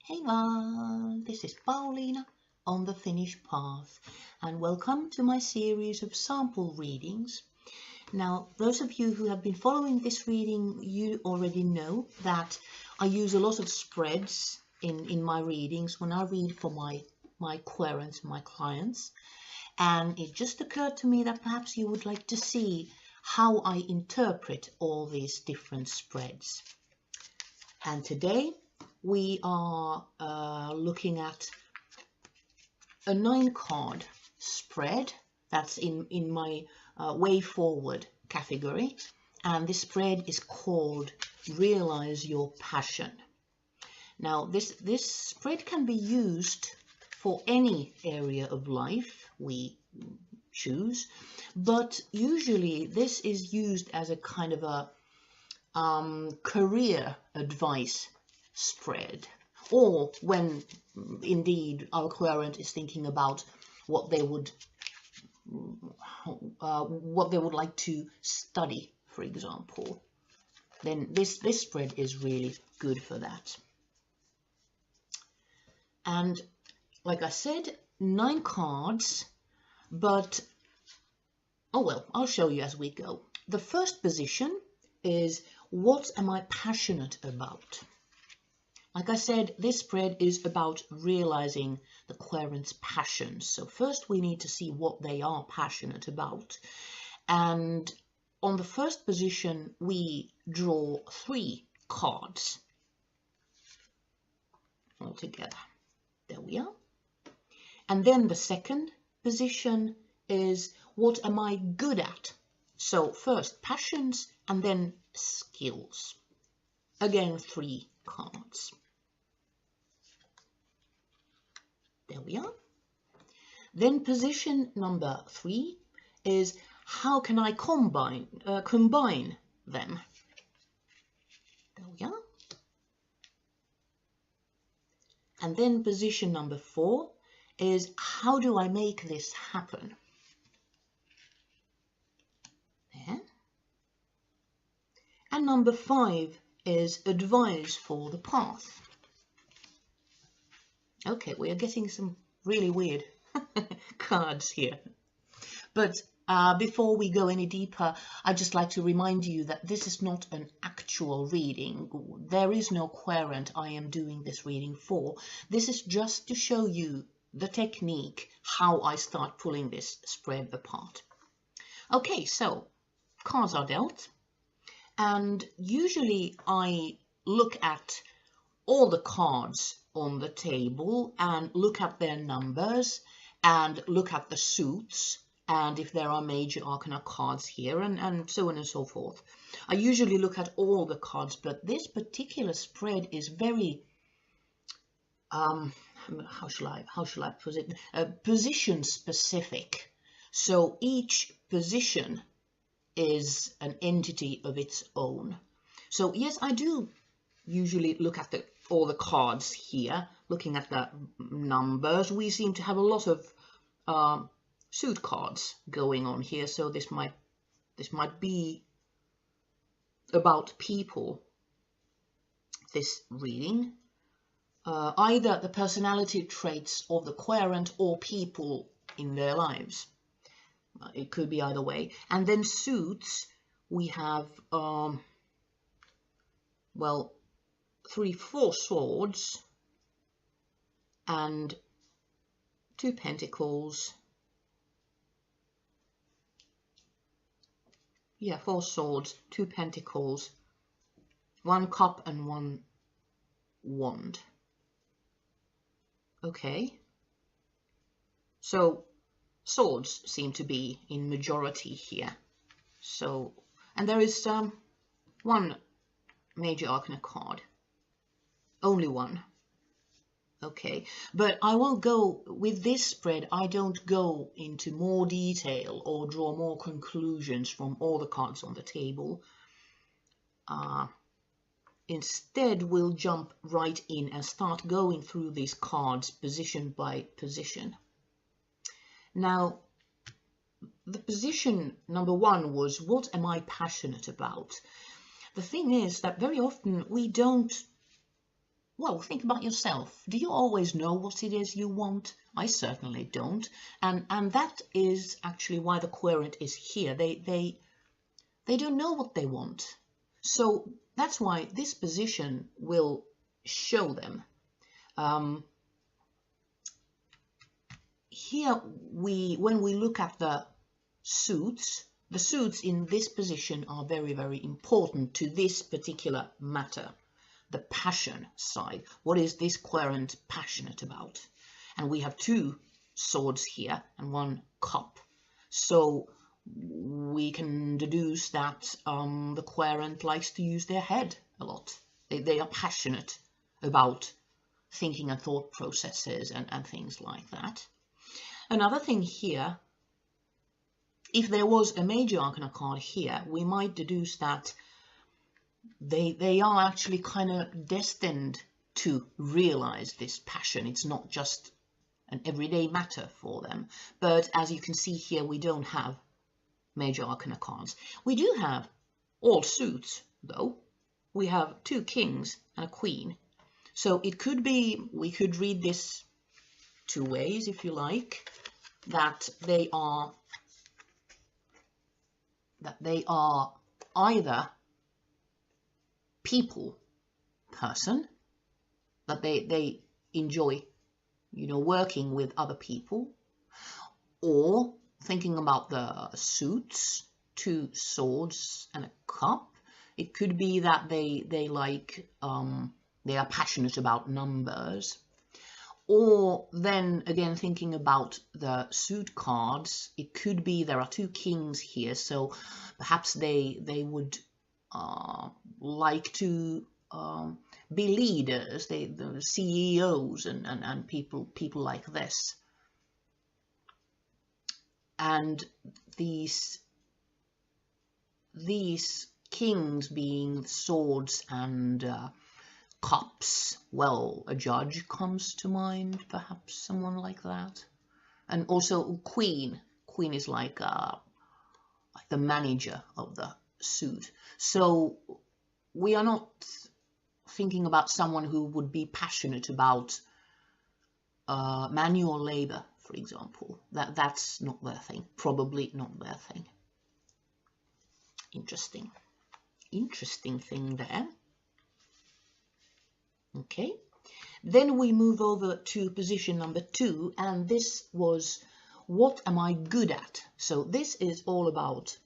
Hey this is Pauliina on the Finnish Path, and welcome to my series of sample readings. Now, those of you who have been following this reading, you already know that I use a lot of spreads in my readings when I read for my querents, my clients, and it just occurred to me that perhaps you would like to see how I interpret all these different spreads. And today we are looking at a 9-card spread that's in my way forward category, and this spread is called Realize Your Passion. Now this spread can be used for any area of life we choose, but usually this is used as a kind of a career advice spread, or when indeed our querent is thinking about what they would like to study, for example, then this spread is really good for that. And like I said, 9 cards, but oh well, I'll show you as we go. The first position is, what am I passionate about? Like I said, this spread is about realizing the querent's passions. So first we need to see what they are passionate about. And on the first position, we draw 3 cards altogether. There we are. And then the second position is, what am I good at? So first passions and then skills. Again, 3 cards. There we are. Then position number 3 is, how can I combine them? There we are. And then position number 4 is, how do I make this happen? There. And number 5 is advice for the path. Okay, we are getting some really weird cards here. But before we go any deeper, I'd just like to remind you that this is not an actual reading. There is no querent I am doing this reading for. This is just to show you the technique, how I start pulling this spread apart. Okay, so cards are dealt, and usually I look at all the cards on the table and look at their numbers and look at the suits, and if there are major arcana cards here, and so on and so forth. I usually look at all the cards, but this particular spread is very how shall I put it, position specific. So each position is an entity of its own. So yes, I do usually look at all the cards here, looking at the numbers. We seem to have a lot of suit cards going on here, so this might be about people, this reading. Either the personality traits of the querent or people in their lives. It could be either way. And then suits, we have well, 4 swords and 2 pentacles. Yeah, 4 swords, 2 pentacles, 1 cup and 1 wand. Okay, so swords seem to be in majority here. So, and there is 1 major arcana card, only 1. Okay, but I won't go with this spread. I don't go into more detail or draw more conclusions from all the cards on the table. Instead, we'll jump right in and start going through these cards position by position. Now, the position number 1 was, what am I passionate about? The thing is that very often we don't well, think about yourself. Do you always know what it is you want? I certainly don't. And that is actually why the querent is here. They don't know what they want. So that's why this position will show them. Here, when we look at the suits in this position are very, very important to this particular matter. The passion side. What is this querent passionate about? And we have two swords here and one cup. So we can deduce that the querent likes to use their head a lot. They are passionate about thinking and thought processes and things like that. Another thing here, if there was a major arcana card here, we might deduce that they are actually kind of destined to realize this passion. It's not just an everyday matter for them. But as you can see here, we don't have major arcana cards. We do have all suits, though. We have two kings and a queen. So it could be, we could read this two ways, if you like, that they are either person, that they enjoy, working with other people, or thinking about the suits, two swords and a cup. It could be that they like, they are passionate about numbers. Or then again, thinking about the suit cards, it could be there are two kings here, so perhaps they would like to be leaders, the CEOs and people like this. And these kings being swords and cups, well, a judge comes to mind, perhaps someone like that. And also queen is like the manager of the suit. So we are not thinking about someone who would be passionate about manual labor, for example. That's not their thing, probably not their thing. Interesting thing there. Okay, then we move over to position number 2, and this was, what am I good at? So this is all about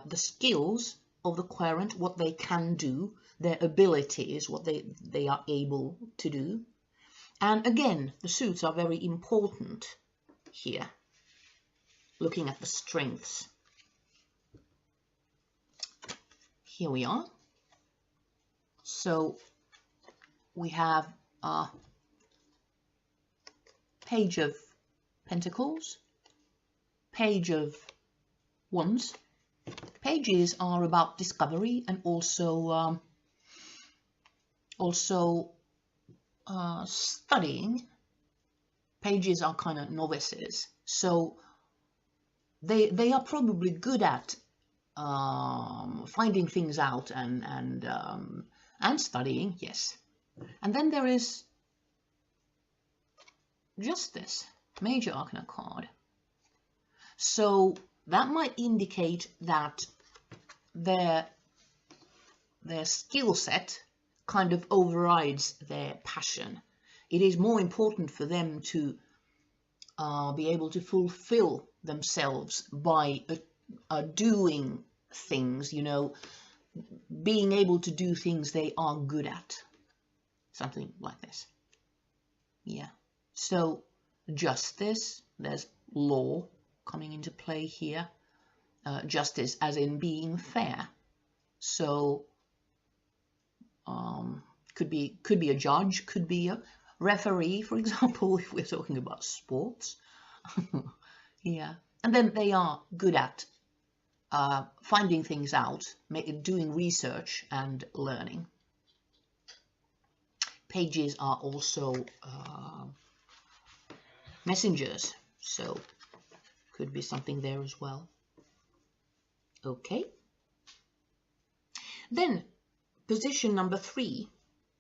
the skills of the querent, what they can do, their abilities, what they are able to do. And again, the suits are very important here, looking at the strengths. Here we are. So we have a page of pentacles, page of wands. Pages are about discovery and also studying. Pages are kind of novices, so they are probably good at finding things out and studying, yes. And then there is Justice, major arcana card. So that might indicate that their skill set kind of overrides their passion. It is more important for them to be able to fulfill themselves by doing things, being able to do things they are good at. Something like this. Yeah. So justice, there's law coming into play here. Justice as in being fair. So could be a judge, could be a referee, for example, if we're talking about sports. Yeah. And then they are good at finding things out, doing research and learning. Pages are also messengers, so could be something there as well. Okay. Then position number 3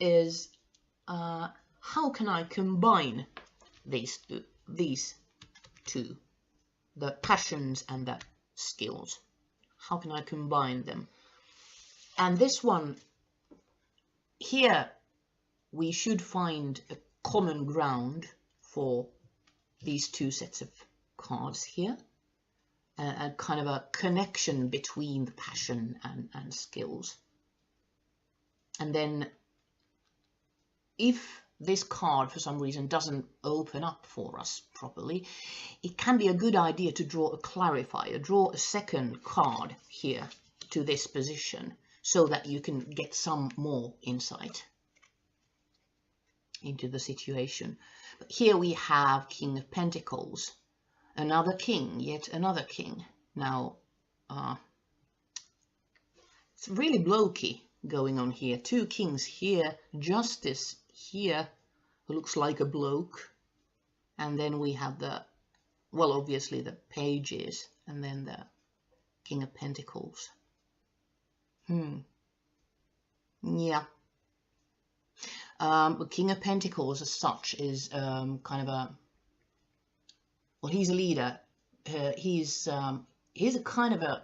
is how can I combine these two, the passions and the skills? How can I combine them? And this one here, we should find a common ground for these two sets of cards here, a kind of a connection between the passion and skills. And then if this card for some reason doesn't open up for us properly, it can be a good idea to draw a clarifier, draw a second card here to this position, so that you can get some more insight into the situation. But here we have King of Pentacles, another king, yet another king. Now, it's really blokey going on here. Two kings here, Justice here, who looks like a bloke. And then we have the, well, obviously the pages, and then the King of Pentacles. Yeah. The King of Pentacles as such is kind of a, well, he's a leader. He's a kind of a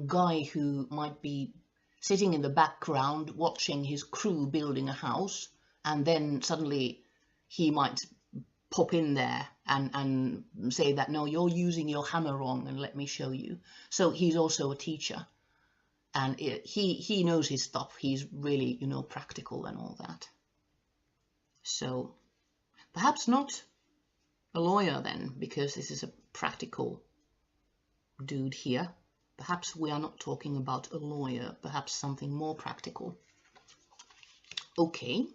guy who might be sitting in the background watching his crew building a house, and then suddenly he might pop in there and say that, no, you're using your hammer wrong, and let me show you. So he's also a teacher, and he knows his stuff. He's really, you know, practical and all that. So perhaps not a lawyer then, because this is a practical dude here. Perhaps we are not talking about a lawyer, perhaps something more practical. Okay.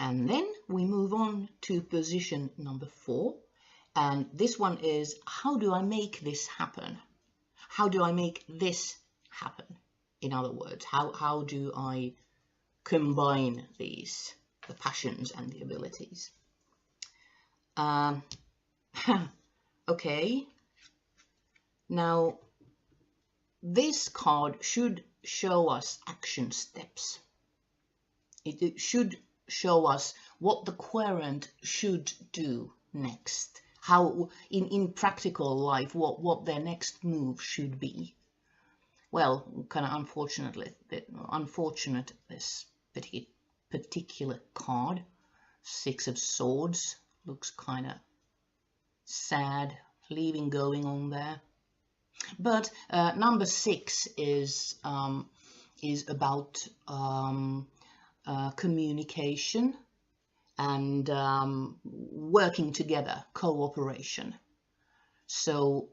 And then we move on to position number 4. And this one is, how do I make this happen? How do I make this happen? In other words, how do I combine these, the passions and the abilities? Okay. Now, this card should show us action steps. It should show us what the querent should do next. How, in practical life, what their next move should be. Well, kind of unfortunate, this particular card, 6 of Swords, looks kind of sad, leaving going on there. But number 6 is about communication and working together, cooperation. So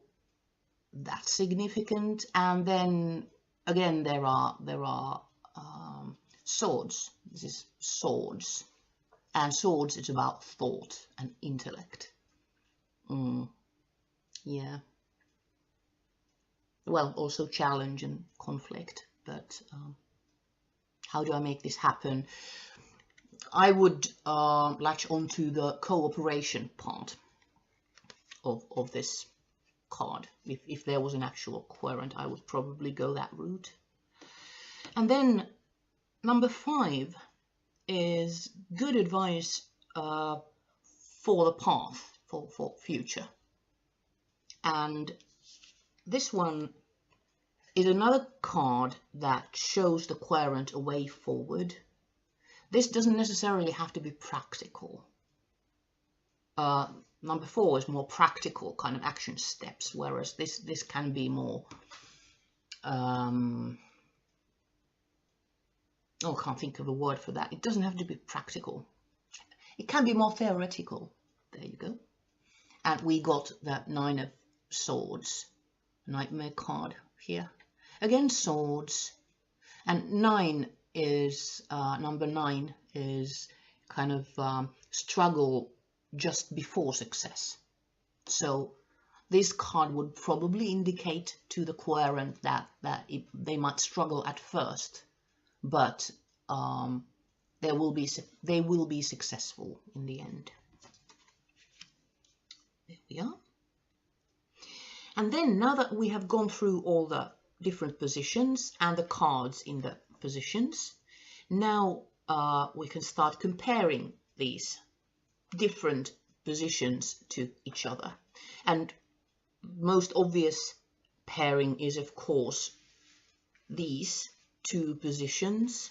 that's significant. And then again, there are swords. This is swords, and swords is about thought and intellect. Yeah. Well, also challenge and conflict, but how do I make this happen? I would latch onto the cooperation part of this card. If there was an actual querent, I would probably go that route. And then number 5 is good advice for the path, for future. And this one is another card that shows the querent a way forward. This doesn't necessarily have to be practical. Number 4 is more practical kind of action steps, whereas this can be more oh, I can't think of a word for that. It doesn't have to be practical. It can be more theoretical. There you go. And we got that 9 of Swords, Nightmare card here. Again, swords. And 9 is, number 9 is kind of struggle just before success. So this card would probably indicate to the querent that they might struggle at first, but they will be successful in the end. There we are. And then, now that we have gone through all the different positions and the cards in the positions. Now we can start comparing these different positions to each other. And most obvious pairing is, of course, these two positions.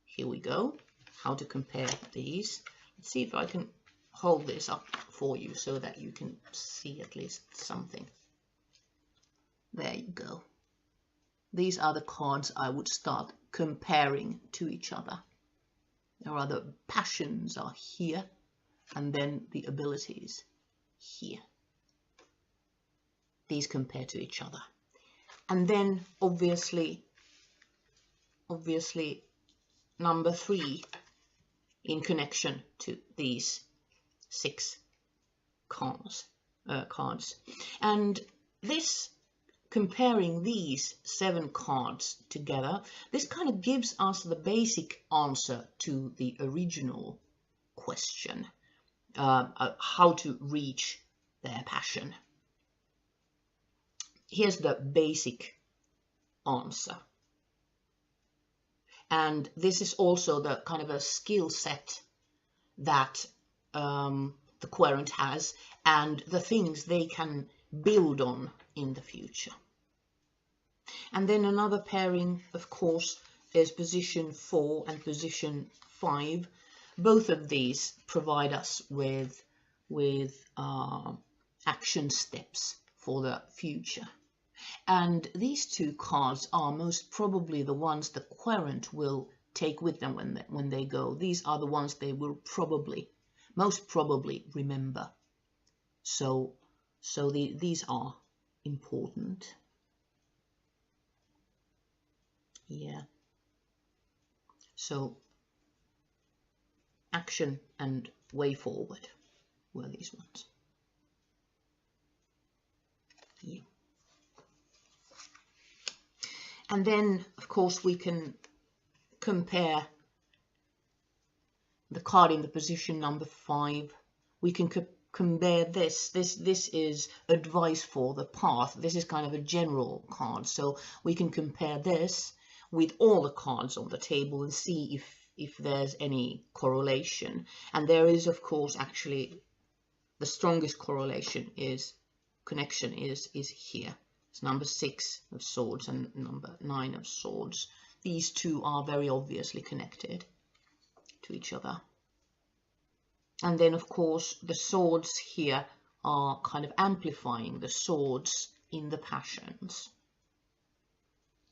Here we go. How to compare these. Let's see if I can hold this up for you so that you can see at least something. There you go. These are the cards I would start comparing to each other. There are the passions are here, and then the abilities here. These compare to each other. And then obviously number 3 in connection to these 6 cards. And this, comparing these 7 cards together, this kind of gives us the basic answer to the original question, how to reach their passion. Here's the basic answer. And this is also the kind of a skill set that the querent has, and the things they can build on in the future. And then another pairing, of course, is position 4 and position 5. Both of these provide us with action steps for the future. And these 2 cards are most probably the ones the querent will take with them when they go. These are the ones they will most probably remember. So these are important. Yeah. So action and way forward were these ones. Yeah. And then, of course, we can compare the card in the position number 5. We can compare this. This is advice for the path. This is kind of a general card. So we can compare this with all the cards on the table and see if there's any correlation. And there is, of course, actually the strongest connection is here. It's number 6 of swords and number 9 of swords. These 2 are very obviously connected to each other. And then, of course, the swords here are kind of amplifying the swords in the passions.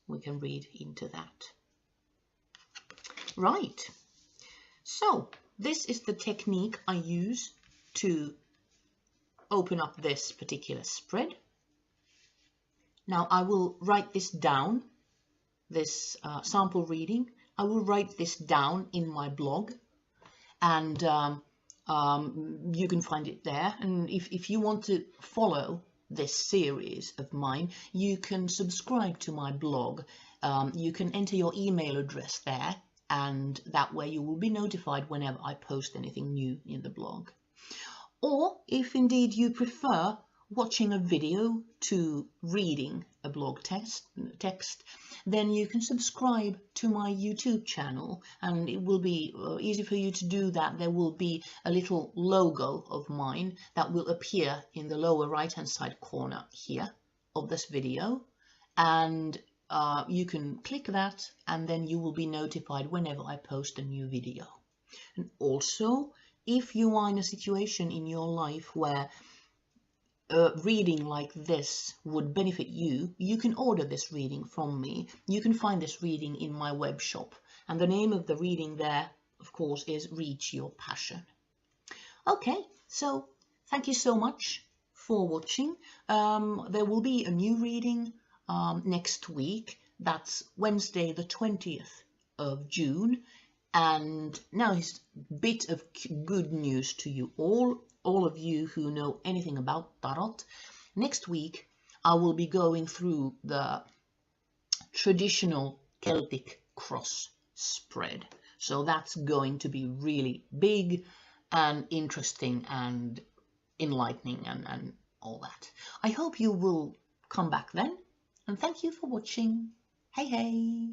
We can read into that. Right. So this is the technique I use to open up this particular spread. Now I will write this down, this sample reading. I will write this down in my blog, and you can find it there. And if you want to follow this series of mine, you can subscribe to my blog. You can enter your email address there, and that way you will be notified whenever I post anything new in the blog. Or if indeed you prefer watching a video to reading a blog text, then you can subscribe to my YouTube channel, and it will be easy for you to do that. There will be a little logo of mine that will appear in the lower right hand side corner here of this video, and you can click that, and then you will be notified whenever I post a new video. And also, if you are in a situation in your life where reading like this would benefit you, you can order this reading from me. You can find this reading in my web shop, and the name of the reading there, of course, is Reach Your Passion. Okay, so thank you so much for watching. There will be a new reading next week. That's Wednesday the 20th of June. And now is a bit of good news to you all of you who know anything about tarot. Next week I will be going through the traditional Celtic cross spread. So that's going to be really big and interesting and enlightening and all that. I hope you will come back then, and thank you for watching. Hey hey!